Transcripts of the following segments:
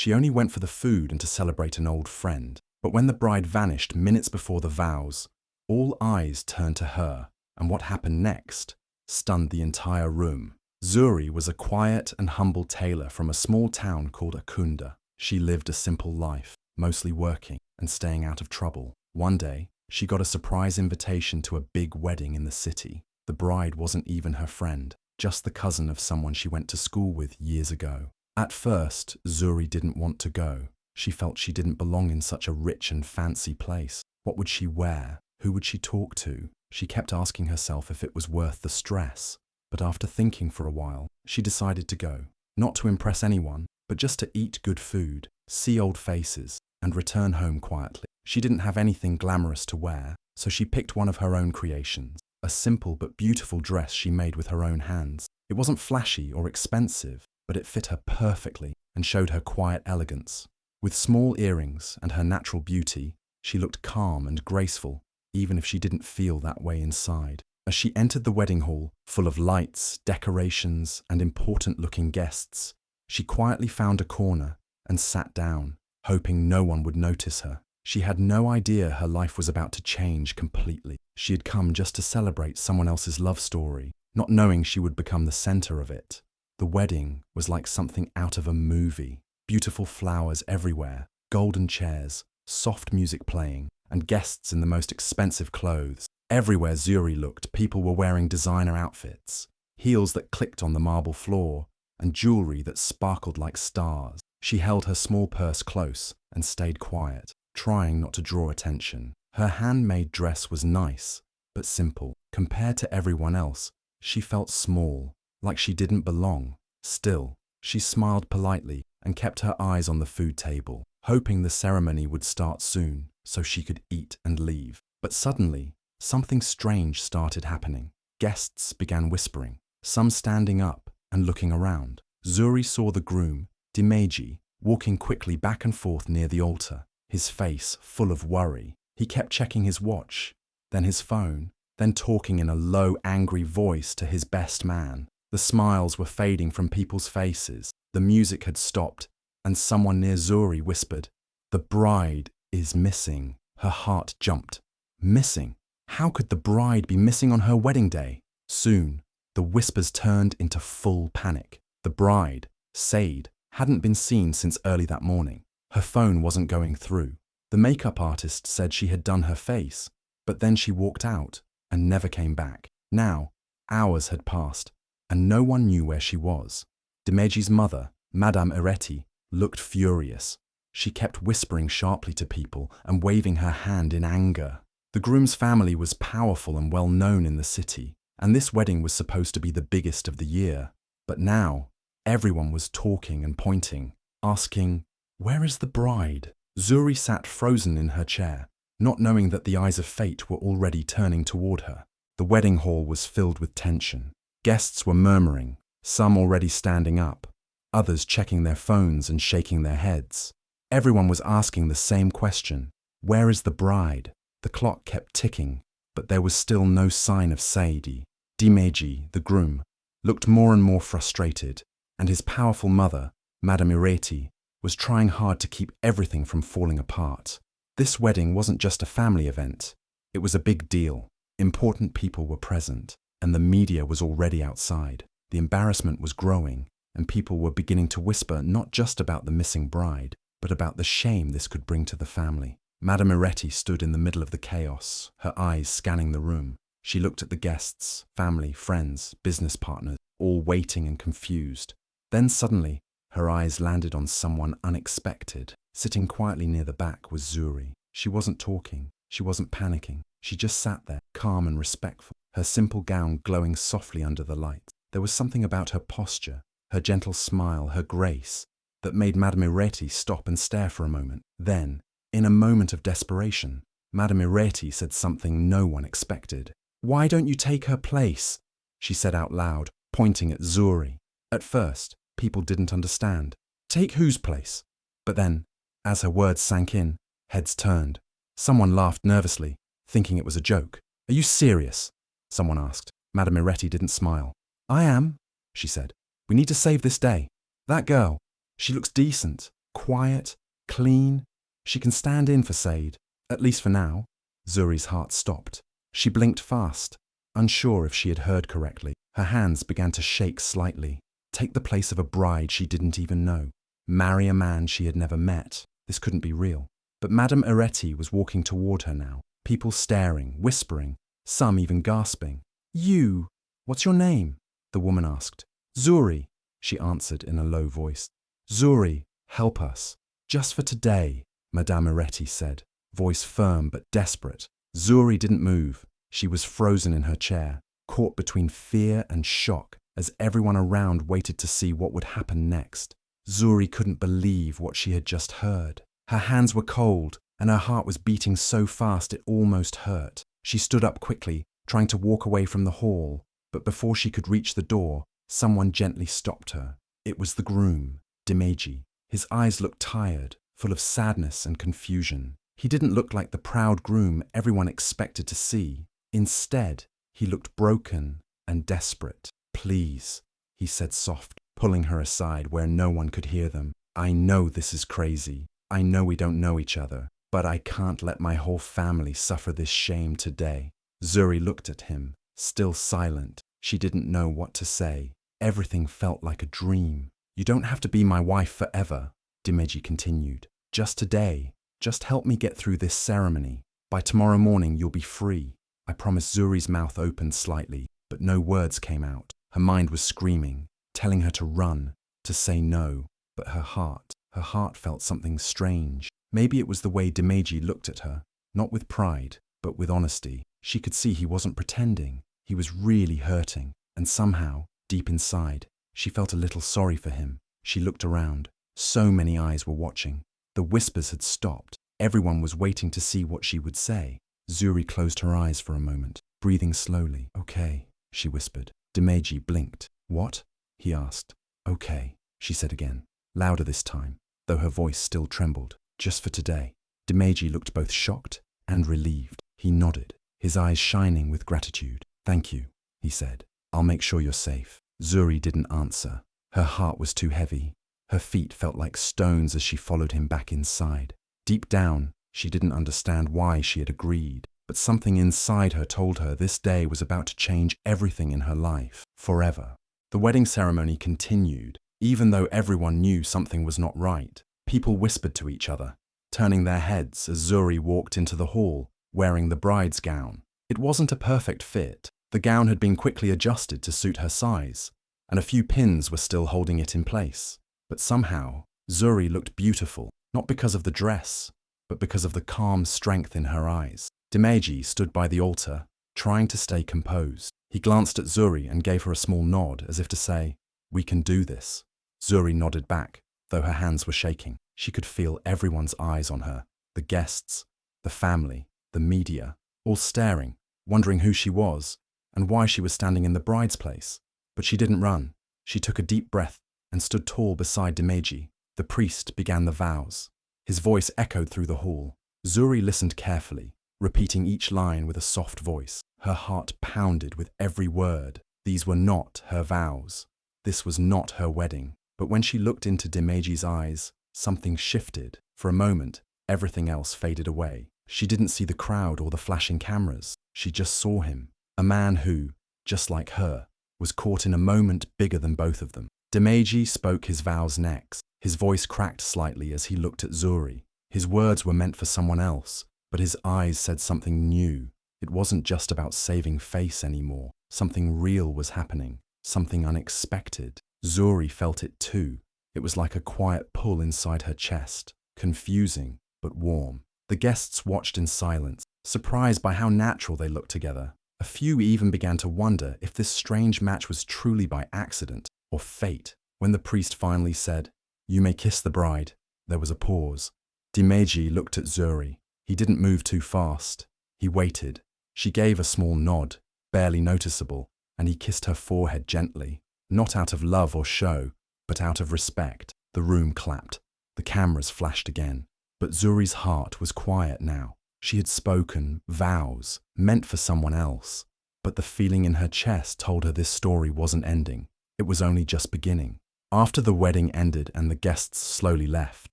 She only went for the food and to celebrate an old friend. But when the bride vanished minutes before the vows, all eyes turned to her, and what happened next stunned the entire room. Zuri was a quiet and humble tailor from a small town called Akunda. She lived a simple life, mostly working and staying out of trouble. One day, she got a surprise invitation to a big wedding in the city. The bride wasn't even her friend, just the cousin of someone she went to school with years ago. At first, Zuri didn't want to go. She felt she didn't belong in such a rich and fancy place. What would she wear? Who would she talk to? She kept asking herself if it was worth the stress. But after thinking for a while, she decided to go. Not to impress anyone, but just to eat good food, see old faces, and return home quietly. She didn't have anything glamorous to wear, so she picked one of her own creations. A simple but beautiful dress she made with her own hands. It wasn't flashy or expensive, but it fit her perfectly and showed her quiet elegance. With small earrings and her natural beauty, she looked calm and graceful, even if she didn't feel that way inside. As she entered the wedding hall, full of lights, decorations, and important-looking guests, she quietly found a corner and sat down, hoping no one would notice her. She had no idea her life was about to change completely. She had come just to celebrate someone else's love story, not knowing she would become the center of it. The wedding was like something out of a movie. Beautiful flowers everywhere, golden chairs, soft music playing, and guests in the most expensive clothes. Everywhere Zuri looked, people were wearing designer outfits, heels that clicked on the marble floor, and jewelry that sparkled like stars. She held her small purse close and stayed quiet, trying not to draw attention. Her handmade dress was nice, but simple. Compared to everyone else, she felt small, like she didn't belong. Still, she smiled politely and kept her eyes on the food table, hoping the ceremony would start soon so she could eat and leave. But suddenly, something strange started happening. Guests began whispering, some standing up and looking around. Zuri saw the groom, Dimeji, walking quickly back and forth near the altar, his face full of worry. He kept checking his watch, then his phone, then talking in a low, angry voice to his best man. The smiles were fading from people's faces. The music had stopped, and someone near Zuri whispered, "The bride is missing." Her heart jumped. Missing? How could the bride be missing on her wedding day? Soon, the whispers turned into full panic. The bride, Said, hadn't been seen since early that morning. Her phone wasn't going through. The makeup artist said she had done her face, but then she walked out and never came back. Now, hours had passed, and no one knew where she was. Dimeji's mother, Madame Ereti, looked furious. She kept whispering sharply to people and waving her hand in anger. The groom's family was powerful and well known in the city, and this wedding was supposed to be the biggest of the year. But now, everyone was talking and pointing, asking, "Where is the bride?" Zuri sat frozen in her chair, not knowing that the eyes of fate were already turning toward her. The wedding hall was filled with tension. Guests were murmuring, some already standing up, others checking their phones and shaking their heads. Everyone was asking the same question, "Where is the bride?" The clock kept ticking, but there was still no sign of Saidi. Dimeji, the groom, looked more and more frustrated, and his powerful mother, Madame Ireti, was trying hard to keep everything from falling apart. This wedding wasn't just a family event. It was a big deal. Important people were present, and the media was already outside. The embarrassment was growing, and people were beginning to whisper not just about the missing bride, but about the shame this could bring to the family. Madame Ireti stood in the middle of the chaos, her eyes scanning the room. She looked at the guests, family, friends, business partners, all waiting and confused. Then suddenly, her eyes landed on someone unexpected. Sitting quietly near the back was Zuri. She wasn't talking. She wasn't panicking. She just sat there, calm and respectful, her simple gown glowing softly under the light. There was something about her posture, her gentle smile, her grace, that made Madame Ireti stop and stare for a moment. Then, in a moment of desperation, Madame Ireti said something no one expected. "Why don't you take her place?" she said out loud, pointing at Zuri. At first, people didn't understand. Take whose place? But then, as her words sank in, heads turned. Someone laughed nervously, thinking it was a joke. "Are you serious?" someone asked. Madame Ireti didn't smile. "I am," she said. "We need to save this day. That girl, she looks decent, Quiet, clean. She can stand in for Sade, at least for now. Zuri's heart stopped. She blinked fast, unsure if she had heard correctly. Her hands began to shake slightly. Take the place of a bride she didn't even know. Marry a man she had never met. This couldn't be real. But Madame Areti was walking toward her now. People staring, whispering, some even gasping. You! What's your name? The woman asked. Zuri, she answered in a low voice. Zuri, help us. Just for today, Madame Areti said, voice firm but desperate. Zuri didn't move. She was frozen in her chair, caught between fear and shock as everyone around waited to see what would happen next. Zuri couldn't believe what she had just heard. Her hands were cold, and her heart was beating so fast it almost hurt. She stood up quickly, trying to walk away from the hall, but before she could reach the door, someone gently stopped her. It was the groom, Dimeji. His eyes looked tired, full of sadness and confusion. He didn't look like the proud groom everyone expected to see. Instead, he looked broken and desperate. Please, he said soft, pulling her aside where no one could hear them. I know this is crazy. I know we don't know each other, but I can't let my whole family suffer this shame today. Zuri looked at him, still silent. She didn't know what to say. Everything felt like a dream. You don't have to be my wife forever, Dimeji continued. Just today. Just help me get through this ceremony. By tomorrow morning you'll be free. I promise. Zuri's mouth opened slightly, but no words came out. Her mind was screaming, telling her to run, to say no, but her heart felt something strange. Maybe it was the way Dimeji looked at her, not with pride, but with honesty. She could see he wasn't pretending. He was really hurting, and somehow, deep inside, she felt a little sorry for him. She looked around. So many eyes were watching. The whispers had stopped. Everyone was waiting to see what she would say. Zuri closed her eyes for a moment, breathing slowly. Okay, she whispered. Dimeji blinked. What? He asked. Okay, she said again, louder this time, though her voice still trembled. Just for today. Dimeji looked both shocked and relieved. He nodded, his eyes shining with gratitude. Thank you, he said. I'll make sure you're safe. Zuri didn't answer. Her heart was too heavy. Her feet felt like stones as she followed him back inside. Deep down, she didn't understand why she had agreed, but something inside her told her this day was about to change everything in her life, forever. The wedding ceremony continued. Even though everyone knew something was not right, people whispered to each other, turning their heads as Zuri walked into the hall, wearing the bride's gown. It wasn't a perfect fit. The gown had been quickly adjusted to suit her size, and a few pins were still holding it in place. But somehow, Zuri looked beautiful, not because of the dress, but because of the calm strength in her eyes. Dimeji stood by the altar, trying to stay composed. He glanced at Zuri and gave her a small nod, as if to say, "We can do this." Zuri nodded back, though her hands were shaking. She could feel everyone's eyes on her, the guests, the family, the media, all staring, wondering who she was and why she was standing in the bride's place. But she didn't run. She took a deep breath and stood tall beside Dimeji. The priest began the vows. His voice echoed through the hall. Zuri listened carefully, repeating each line with a soft voice. Her heart pounded with every word. These were not her vows. This was not her wedding. But when she looked into Dimeji's eyes, something shifted. For a moment, everything else faded away. She didn't see the crowd or the flashing cameras. She just saw him, a man who, just like her, was caught in a moment bigger than both of them. Dimeji spoke his vows next. His voice cracked slightly as he looked at Zuri. His words were meant for someone else, but his eyes said something new. It wasn't just about saving face anymore. Something real was happening, something unexpected. Zuri felt it too. It was like a quiet pull inside her chest, confusing but warm. The guests watched in silence, surprised by how natural they looked together. A few even began to wonder if this strange match was truly by accident or fate. When the priest finally said, "You may kiss the bride," there was a pause. Dimeji looked at Zuri. He didn't move too fast. He waited. She gave a small nod, barely noticeable, and he kissed her forehead gently, not out of love or show, but out of respect. The room clapped. The cameras flashed again. But Zuri's heart was quiet now. She had spoken vows, meant for someone else, but the feeling in her chest told her this story wasn't ending. It was only just beginning. After the wedding ended and the guests slowly left,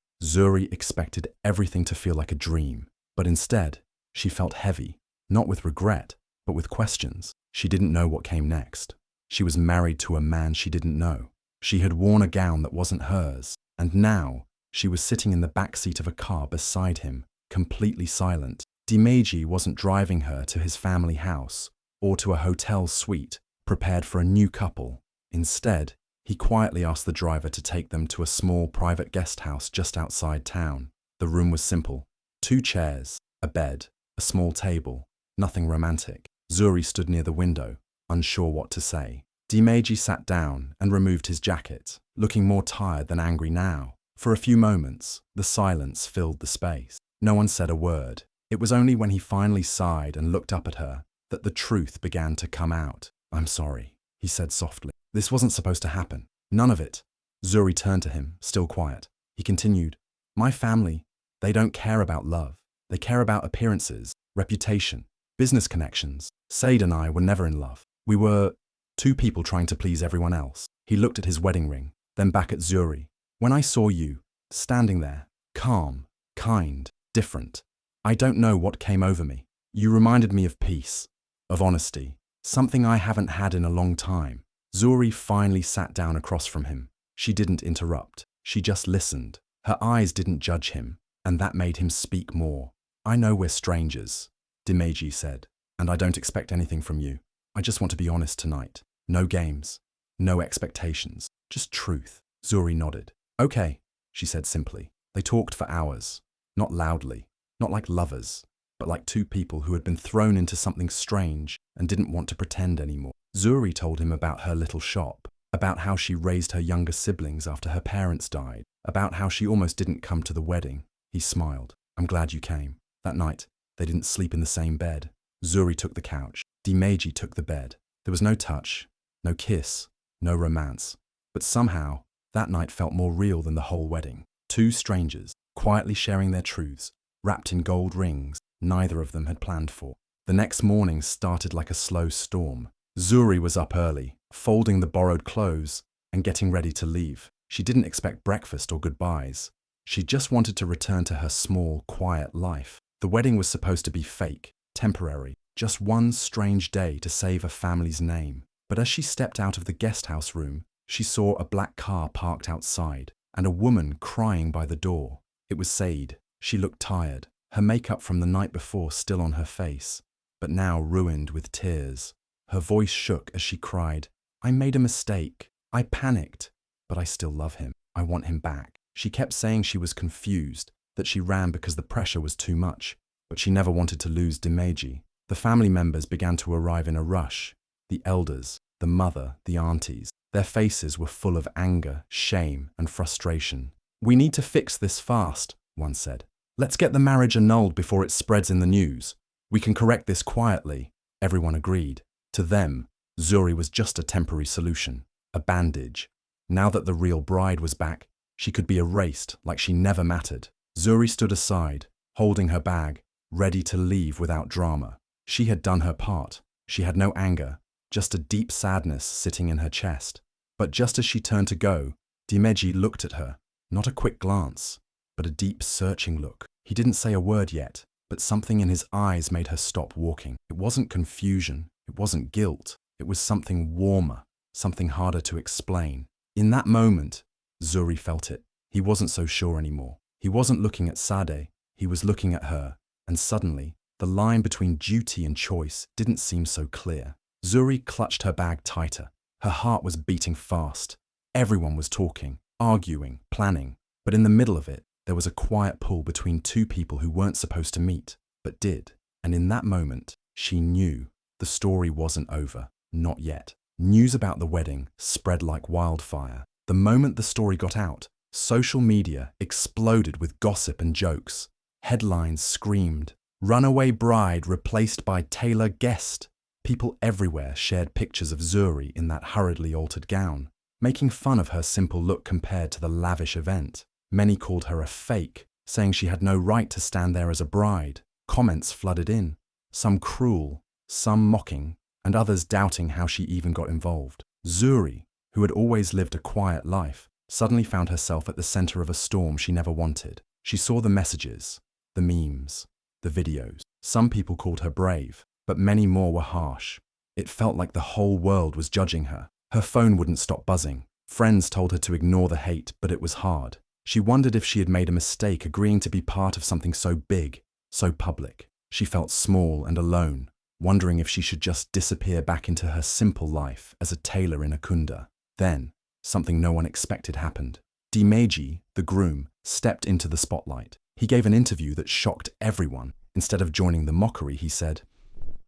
Zuri expected everything to feel like a dream, but instead, she felt heavy, not with regret, but with questions. She didn't know what came next. She was married to a man she didn't know. She had worn a gown that wasn't hers, and now she was sitting in the back seat of a car beside him, completely silent. Dimeji wasn't driving her to his family house or to a hotel suite prepared for a new couple. Instead, he quietly asked the driver to take them to a small private guest house just outside town. The room was simple. 2 chairs, a bed, a small table, nothing romantic. Zuri stood near the window, unsure what to say. Dimeji sat down and removed his jacket, looking more tired than angry now. For a few moments, the silence filled the space. No one said a word. It was only when he finally sighed and looked up at her that the truth began to come out. "I'm sorry," he said softly. "This wasn't supposed to happen. None of it." Zuri turned to him, still quiet. He continued, "My family, they don't care about love. They care about appearances, reputation, business connections. Said and I were never in love. We were 2 people trying to please everyone else." He looked at his wedding ring, then back at Zuri. "When I saw you, standing there, calm, kind, different, I don't know what came over me. You reminded me of peace, of honesty, something I haven't had in a long time." Zuri finally sat down across from him. She didn't interrupt. She just listened. Her eyes didn't judge him, and that made him speak more. "I know we're strangers," Dimeji said, "and I don't expect anything from you. I just want to be honest tonight. No games, no expectations, just truth." Zuri nodded. "Okay," she said simply. They talked for hours, not loudly, not like lovers, but like 2 people who had been thrown into something strange and didn't want to pretend anymore. Zuri told him about her little shop, about how she raised her younger siblings after her parents died, about how she almost didn't come to the wedding. He smiled. "I'm glad you came." That night, they didn't sleep in the same bed. Zuri took the couch. Dimeji took the bed. There was no touch, no kiss, no romance. But somehow, that night felt more real than the whole wedding. 2 strangers, quietly sharing their truths, wrapped in gold rings neither of them had planned for. The next morning started like a slow storm. Zuri was up early, folding the borrowed clothes and getting ready to leave. She didn't expect breakfast or goodbyes. She just wanted to return to her small, quiet life. The wedding was supposed to be fake, temporary, just one strange day to save a family's name. But as she stepped out of the guest house room, she saw a black car parked outside and a woman crying by the door. It was Said. She looked tired, her makeup from the night before still on her face, but now ruined with tears. Her voice shook as she cried, "I made a mistake. I panicked, but I still love him. I want him back." She kept saying she was confused, that she ran because the pressure was too much, but she never wanted to lose Dimeji. The family members began to arrive in a rush. The elders, the mother, the aunties. Their faces were full of anger, shame, and frustration. "We need to fix this fast," one said. "Let's get the marriage annulled before it spreads in the news. We can correct this quietly." Everyone agreed. To them, Zuri was just a temporary solution, a bandage. Now that the real bride was back, she could be erased like she never mattered. Zuri stood aside, holding her bag, ready to leave without drama. She had done her part. She had no anger, just a deep sadness sitting in her chest. But just as she turned to go, Dimeji looked at her, not a quick glance, but a deep, searching look. He didn't say a word yet, but something in his eyes made her stop walking. It wasn't confusion, it wasn't guilt, it was something warmer, something harder to explain. In that moment, Zuri felt it. He wasn't so sure anymore. He wasn't looking at Sade, he was looking at her, and suddenly, the line between duty and choice didn't seem so clear. Zuri clutched her bag tighter. Her heart was beating fast. Everyone was talking, arguing, planning, but in the middle of it, there was a quiet pull between 2 people who weren't supposed to meet, but did. And in that moment, she knew the story wasn't over, not yet. News about the wedding spread like wildfire. The moment the story got out, social media exploded with gossip and jokes. Headlines screamed, "Runaway bride replaced by tailor guest." People everywhere shared pictures of Zuri in that hurriedly altered gown, making fun of her simple look compared to the lavish event. Many called her a fake, saying she had no right to stand there as a bride. Comments flooded in, some cruel, some mocking, and others doubting how she even got involved. Zuri, who had always lived a quiet life, suddenly found herself at the center of a storm she never wanted. She saw the messages, the memes, the videos. Some people called her brave, but many more were harsh. It felt like the whole world was judging her. Her phone wouldn't stop buzzing. Friends told her to ignore the hate, but it was hard. She wondered if she had made a mistake agreeing to be part of something so big, so public. She felt small and alone, wondering if she should just disappear back into her simple life as a tailor in a kunda. Then, something no one expected happened. Dimeji, the groom, stepped into the spotlight. He gave an interview that shocked everyone. Instead of joining the mockery, he said,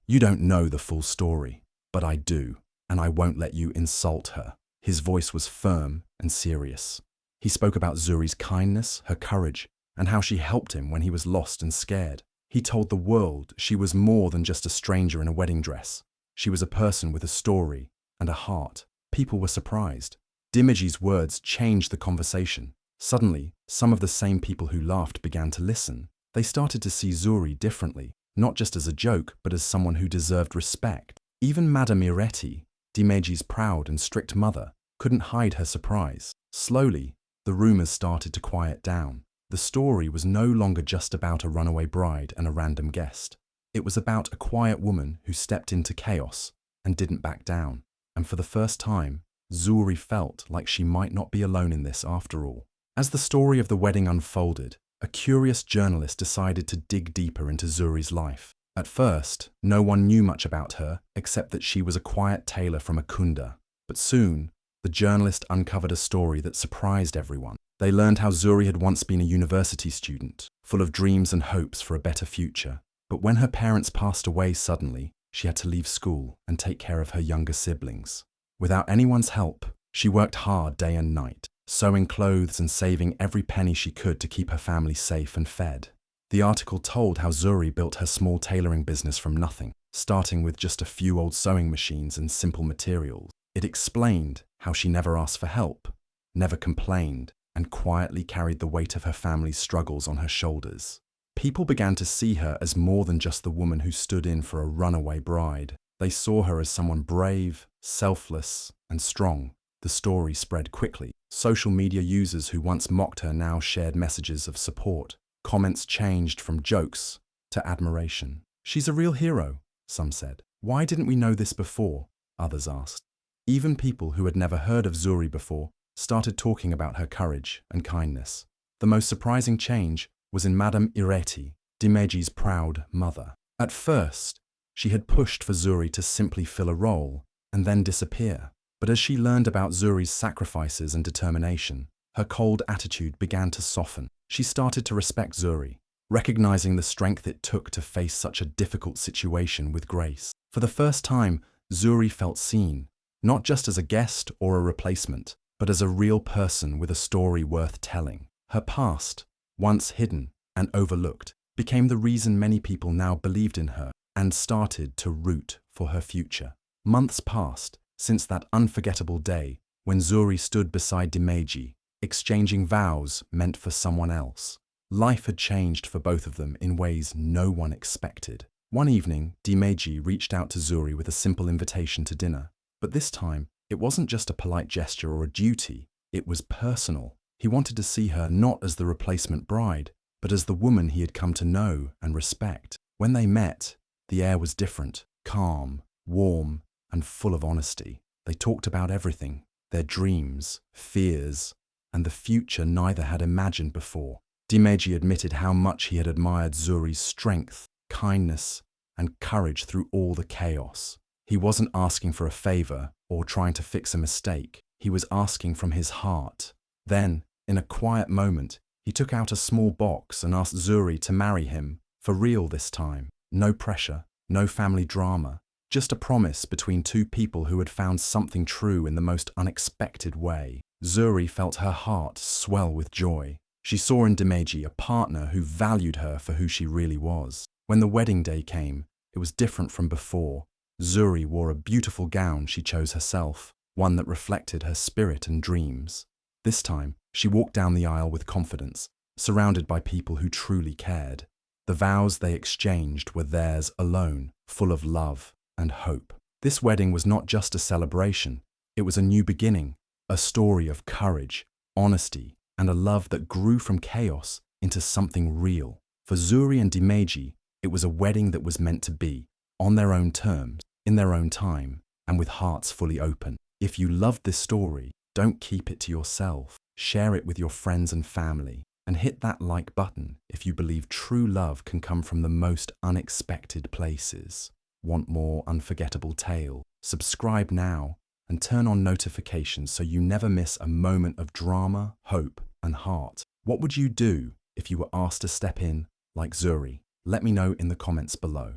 "You don't know the full story, but I do, and I won't let you insult her." His voice was firm and serious. He spoke about Zuri's kindness, her courage, and how she helped him when he was lost and scared. He told the world she was more than just a stranger in a wedding dress. She was a person with a story and a heart. People were surprised. Dimeji's words changed the conversation. Suddenly, some of the same people who laughed began to listen. They started to see Zuri differently, not just as a joke, but as someone who deserved respect. Even Madame Iretti, Dimeji's proud and strict mother, couldn't hide her surprise. Slowly, the rumors started to quiet down. The story was no longer just about a runaway bride and a random guest. It was about a quiet woman who stepped into chaos and didn't back down. And for the first time, Zuri felt like she might not be alone in this after all. As the story of the wedding unfolded, a curious journalist decided to dig deeper into Zuri's life. At first, no one knew much about her except that she was a quiet tailor from a kunda. But soon, the journalist uncovered a story that surprised everyone. They learned how Zuri had once been a university student, full of dreams and hopes for a better future. But when her parents passed away suddenly, she had to leave school and take care of her younger siblings. Without anyone's help, she worked hard day and night, sewing clothes and saving every penny she could to keep her family safe and fed. The article told how Zuri built her small tailoring business from nothing, starting with just a few old sewing machines and simple materials. It explained how she never asked for help, never complained, and quietly carried the weight of her family's struggles on her shoulders. People began to see her as more than just the woman who stood in for a runaway bride. They saw her as someone brave, selfless, and strong. The story spread quickly. Social media users who once mocked her now shared messages of support. Comments changed from jokes to admiration. "She's a real hero," some said. "Why didn't we know this before?" others asked. Even people who had never heard of Zuri before started talking about her courage and kindness. The most surprising change was in Madame Iretti, Dimeji's proud mother. At first, she had pushed for Zuri to simply fill a role and then disappear. But as she learned about Zuri's sacrifices and determination, her cold attitude began to soften. She started to respect Zuri, recognizing the strength it took to face such a difficult situation with grace. For the first time, Zuri felt seen, not just as a guest or a replacement, but as a real person with a story worth telling. Her past, once hidden and overlooked, became the reason many people now believed in her and started to root for her future. Months passed since that unforgettable day when Zuri stood beside Dimeji, exchanging vows meant for someone else. Life had changed for both of them in ways no one expected. One evening, Dimeji reached out to Zuri with a simple invitation to dinner. But this time, it wasn't just a polite gesture or a duty, it was personal. He wanted to see her not as the replacement bride, but as the woman he had come to know and respect. When they met, the air was different, calm, warm, and full of honesty. They talked about everything, their dreams, fears, and the future neither had imagined before. Dimeji admitted how much he had admired Zuri's strength, kindness, and courage through all the chaos. He wasn't asking for a favor or trying to fix a mistake. He was asking from his heart. Then, in a quiet moment, he took out a small box and asked Zuri to marry him, for real this time. No pressure, no family drama, just a promise between two people who had found something true in the most unexpected way. Zuri felt her heart swell with joy. She saw in Dimeji a partner who valued her for who she really was. When the wedding day came, it was different from before. Zuri wore a beautiful gown she chose herself, one that reflected her spirit and dreams. This time, she walked down the aisle with confidence, surrounded by people who truly cared. The vows they exchanged were theirs alone, full of love and hope. This wedding was not just a celebration, it was a new beginning, a story of courage, honesty, and a love that grew from chaos into something real. For Zuri and Dimeji, it was a wedding that was meant to be, on their own terms, in their own time, and with hearts fully open. If you loved this story, don't keep it to yourself. Share it with your friends and family, and hit that like button if you believe true love can come from the most unexpected places. Want more unforgettable tale? Subscribe now and turn on notifications so you never miss a moment of drama, hope, and heart. What would you do if you were asked to step in like Zuri? Let me know in the comments below.